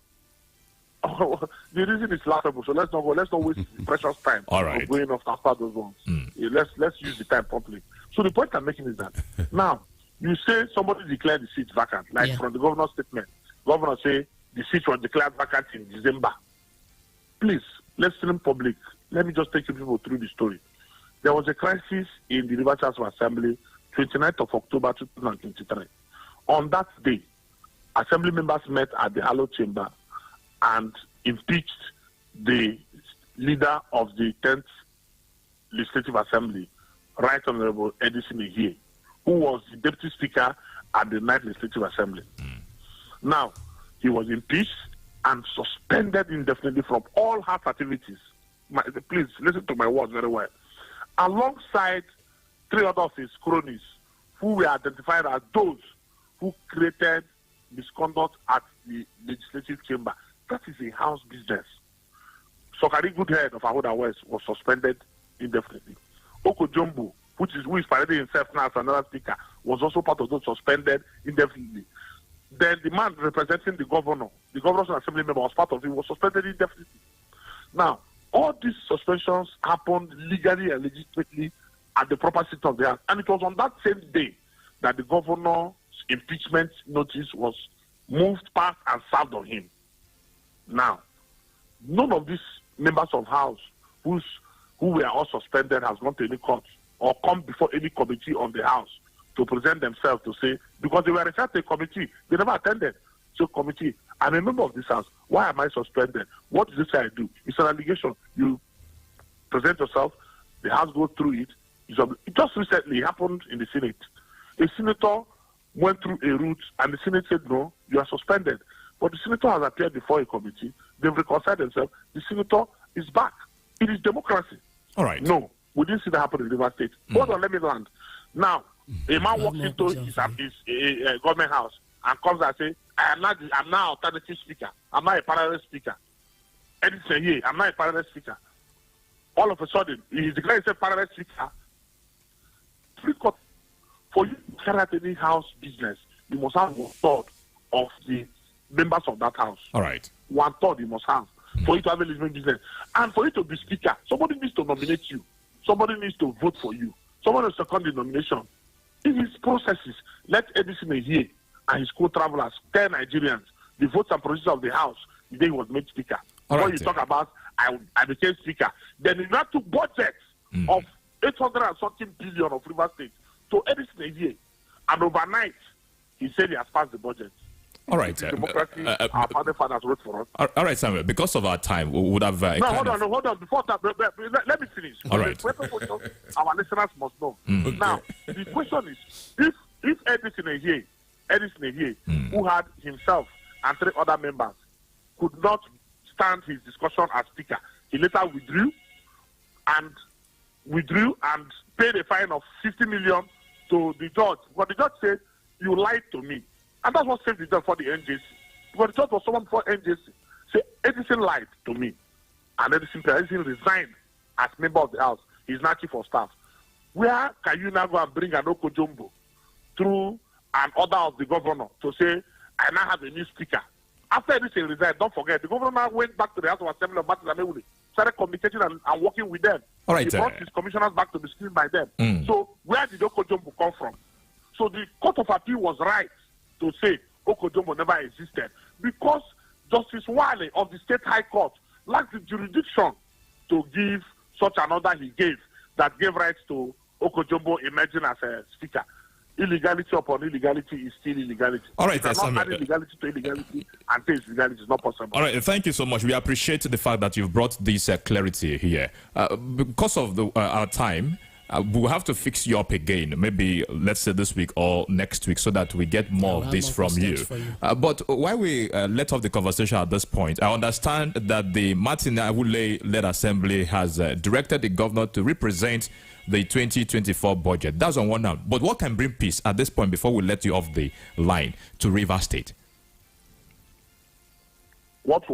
The reason is laughable. So let's not waste precious time. All right. Going off after those ones. Let's use the time properly. So the point I'm making is that now you say somebody declared the seat vacant, from the governor's statement. Governor say the seat was declared vacant in December. Please, listen, public. Let me just take you people through the story. There was a crisis in the Rivers House of Assembly, 29th of October 2023. On that day, Assembly members met at the hallowed chamber and impeached the leader of the 10th Legislative Assembly, Right Honorable Edison Ehie, who was the Deputy Speaker at the 9th Legislative Assembly. Now, he was impeached and suspended indefinitely from all House activities. Please listen to my words very well. Alongside 3 other of his cronies, who were identified as those who created misconduct at the legislative chamber. That is a house business. Sokari Goodhead of Ahoda West was suspended indefinitely. Oko Jumbo, who is parading himself now as another speaker, was also part of those suspended indefinitely. Then the man representing the governor's assembly member was part of it, was suspended indefinitely. Now, all these suspensions happened legally and legitimately at the proper seat of the House. And it was on that same day that the governor's impeachment notice was moved past and served on him. Now, none of these members of House who were all suspended has gone to any court or come before any committee on the House to present themselves to say, because they were referred to a committee, they never attended. So committee, I'm a member of this House. Why am I suspended? What is this I do? It's an allegation. You present yourself, the House goes through it. It just recently happened in the Senate. A senator went through a route and the Senate said, no, you are suspended. But the senator has appeared before a committee. They've reconciled themselves. The senator is back. It is democracy. All right. No, we didn't see that happen in River State. Hold on, let me land. Now, a man walks into his government house and comes and says, I'm now alternative speaker. I'm not a parallel speaker. Edison here, I'm not a parallel speaker. All of a sudden, he declares himself parallel speaker. For you to carry out any house business, you must have 1/3 of the members of that house. All right. 1/3 you must have for you to have a legitimate business. And for you to be speaker, somebody needs to nominate you. Somebody needs to vote for you. Someone will second the nomination. In his processes, let Edison Ehie and his co-travelers tell Nigerians the votes and procedures of the House the day he was made speaker. When you talk about, I became speaker, then he now took budgets of 800 and something billion of River State to Edison Ehie. And overnight, he said he has passed the budget. All right. Democracy, our founding fathers wrote for us. All right, Samuel. Because of our time, we would have. No, hold on. Before that, let me finish. All right. Our listeners must know. Now, the question is, if Edison Ehie, who had himself and 3 other members, could not stand his discussion as speaker, he later withdrew and paid a fine of 50 million to the judge. But the judge said, you lied to me. And that's what saved the judge for the NJC. Because the judge was someone for NJC. Say, Edison lied to me. And Edison resigned as member of the House. He's now chief of staff. Where can you now go and bring an Oko Jumbo through an order of the governor to say, I now have a new speaker? After Edison resigned, don't forget, the governor now went back to the House of Assembly of Martin Samehule, started communicating and working with them. All right, he brought his commissioners back to be screened by them. So where did Oko Jumbo come from? So the Court of Appeal was right to say Oko Jumbo never existed because Justice Wale of the State High Court lacked the jurisdiction to give such an order he gave that gave rights to Oko Jumbo emerging as a speaker. illegality upon illegality is still illegality. All right, you cannot add illegality to illegality and say it's legality. It's not possible. All right, thank you so much. We appreciate the fact that you've brought this clarity here. Because of our time, we'll have to fix you up again, maybe let's say this week or next week, so that we get more of this from you. But while we let off the conversation at this point, I understand that the Martin Awule-led assembly has directed the governor to represent the 2024 budget. That's on one hand. But what can bring peace at this point before we let you off the line to Rivers State? What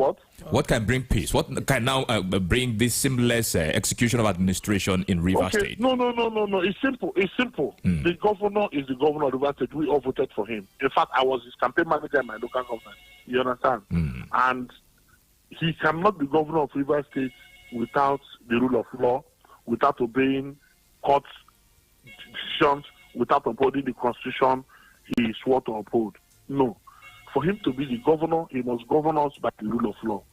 can bring peace? What can now bring this seamless execution of administration in Rivers State? No. It's simple. The governor is the governor of Rivers State. We all voted for him. In fact, I was his campaign manager in my local government. You understand? And he cannot be governor of Rivers State without the rule of law, without obeying court decisions, without upholding the constitution he swore to uphold. No. For him to be the governor, he must govern us by the rule of law.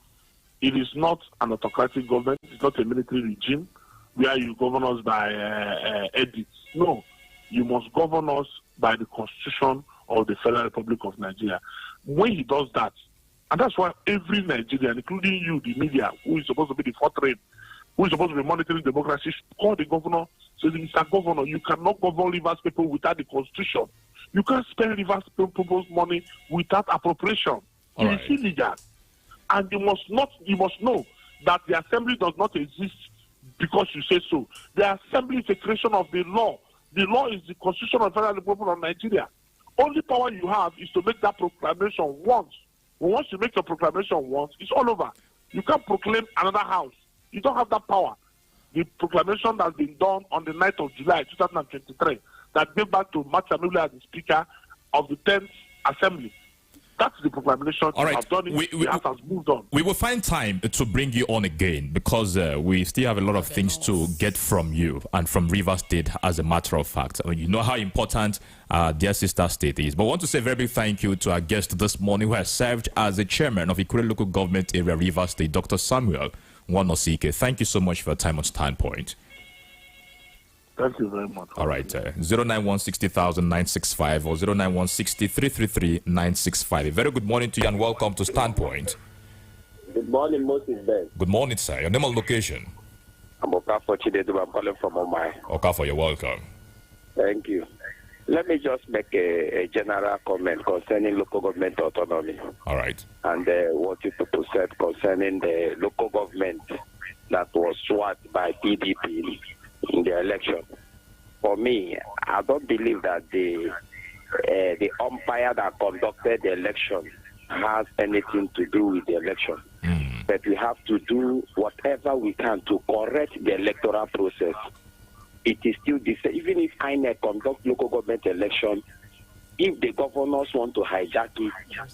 It is not an autocratic government. It's not a military regime where you govern us by edicts. No. You must govern us by the Constitution of the Federal Republic of Nigeria. When he does that, and that's why every Nigerian, including you, the media, who is supposed to be the fourth reign, who is supposed to be monitoring democracy, should call the governor, says, Mr. Governor, you cannot govern Rivers people without the Constitution. You can't spend Rivers people's money without appropriation. It is illegal. And you must know that the assembly does not exist because you say so. The assembly is a creation of the law. The law is the Constitution of the Federal Republic of Nigeria. Only power you have is to make that proclamation once. Once you make your proclamation once, it's all over. You can't proclaim another house. You don't have that power. The proclamation that's been done on the 9th of July 2023 that gave back to Martin Awule as the Speaker of the 10th Assembly. That's the proclamation. All right. I've done it. The House has moved on. We will find time to bring you on again because we still have a lot of things to get from you and from Rivers State, as a matter of fact. I mean, you know how important their sister state is. But I want to say a very big thank you to our guest this morning, who has served as the chairman of Ikure Local Government Area, Rivers State, Dr. Samuel Nwonosike. Thank you so much for your time on Standpoint. Thank you very much. All right. 091600965 or 09163333965. A very good morning to you and welcome to Standpoint. Good morning, Moses Ben. Good morning, sir. Your name and location? I'm Okafor Chinedu. I'm calling from Omai. Okafor, you're welcome. Thank you. Let me just make a general comment concerning local government autonomy. All right. And what you people said concerning the local government that was swapped by PDP in the election. For me, I don't believe that the umpire that conducted the election has anything to do with the election. But we have to do whatever we can to correct the electoral process. It is still the same. Even if INEC conduct local government election, if the governors want to hijack it,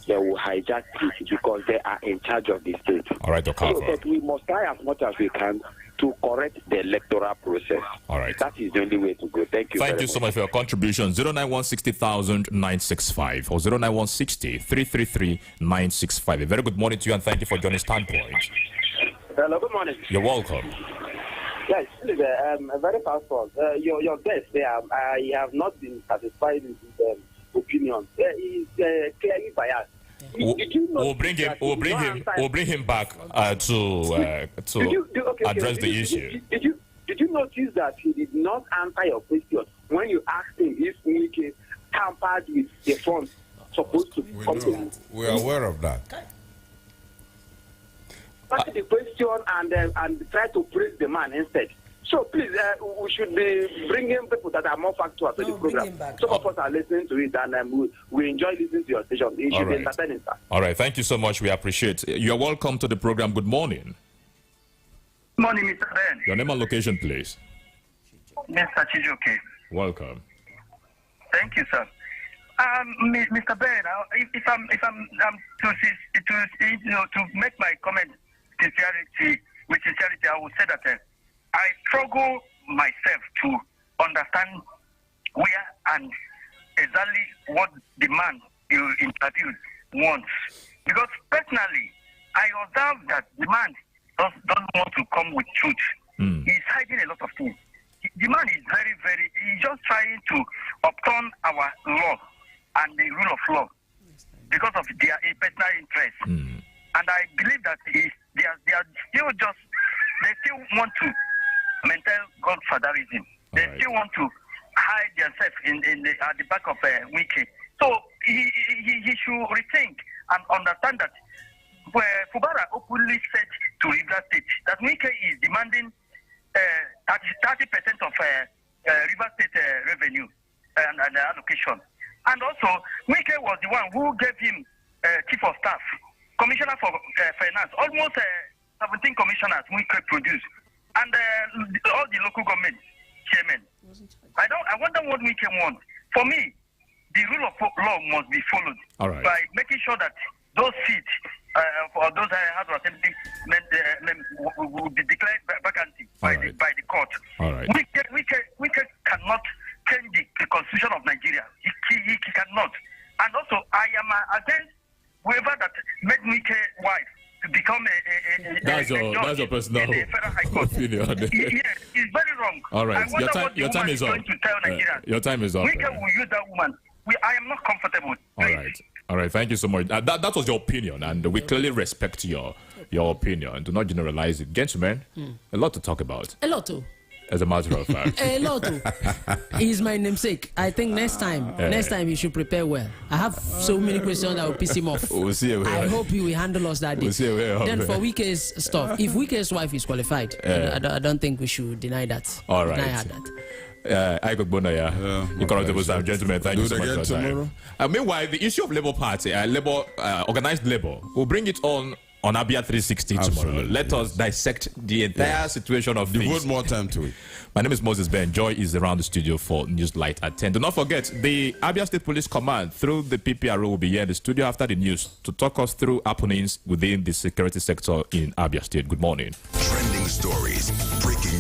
they will hijack it because they are in charge of the state. All right, Okafor. So, but we must try as much as we can to correct the electoral process. All right. That is the only way to go. Thank you. Thank you so much for your contribution. 091600965 or 09163333965. A very good morning to you and thank you for joining Standpoint. Hello, good morning. You're welcome. Yes, please, a very fast one. Your guest there, I have not been satisfied with his opinion. He is clearly biased. We'll bring him back to address the issue. Did you notice that he did not answer your question when you asked him if Wike tampered with the funds supposed to come to him? We are aware of that. Answer the question and try to praise the man instead. So please, we should be bringing people that are more factual to the program. Some of us are listening to it, and we enjoy listening to your station. It should be entertaining, sir. All right, thank you so much. We appreciate it. You're welcome to the program. Good morning. Good morning, Mr. Ben. Your name and location, please. Mr. Chijoke. Welcome. Thank you, sir. Mr. Ben, if I'm to make my comment with sincerity, I would say that I struggle myself to understand where and exactly what the man you interviewed wants. Because personally, I observe that the man doesn't want to come with truth. He's hiding a lot of things. the man is he's just trying to upturn our law and the rule of law because of their personal interest. And I believe that they still want to maintain godfatherism. They still want to hide themselves at the back of Wike. So he should rethink and understand that Fubara openly said to River State that Wike is demanding 30% of River State revenue and allocation. And also, Wike was the one who gave him chief of staff, commissioner for finance, almost 17 commissioners Wike produced, and all the local government chairmen. I wonder what Wike wants. For me, the rule of law must be followed by making sure that those seats for those House of Assembly will be declared vacancy by the court. Wike cannot change the constitution of Nigeria. He cannot. And also, I am against whoever that made Wike wife to become a that's your personal opinion. Yes, it's very wrong. All right, your time is up. Your time is up. Wike will use that woman. I am not comfortable. All right. Thank you so much. That was your opinion, and we clearly respect your opinion. Do not generalize it, gentlemen. A lot to talk about. A lot too. As a matter of fact. A lot too. He's my namesake. I think next time you should prepare well. I have so many questions that will piss him off. We'll see. I hope he will handle us that day. We'll see. Then for Wike's stuff, if Wike's wife is qualified, I don't think we should deny that. All right. Deny her that. I got Bonaya. Incorruptible gentlemen, thank you so much for your time. Meanwhile, the issue of Labour Party, organized Labour, we'll bring it on Abia 360 tomorrow. Let us dissect the entire situation of things. Devote more time to it. My name is Moses Ben. Joy is around the studio for Newslight at 10. Do not forget, the Abia State Police Command through the PPRO will be here in the studio after the news to talk us through happenings within the security sector in Abia State. Good morning. Trending stories, breaking news.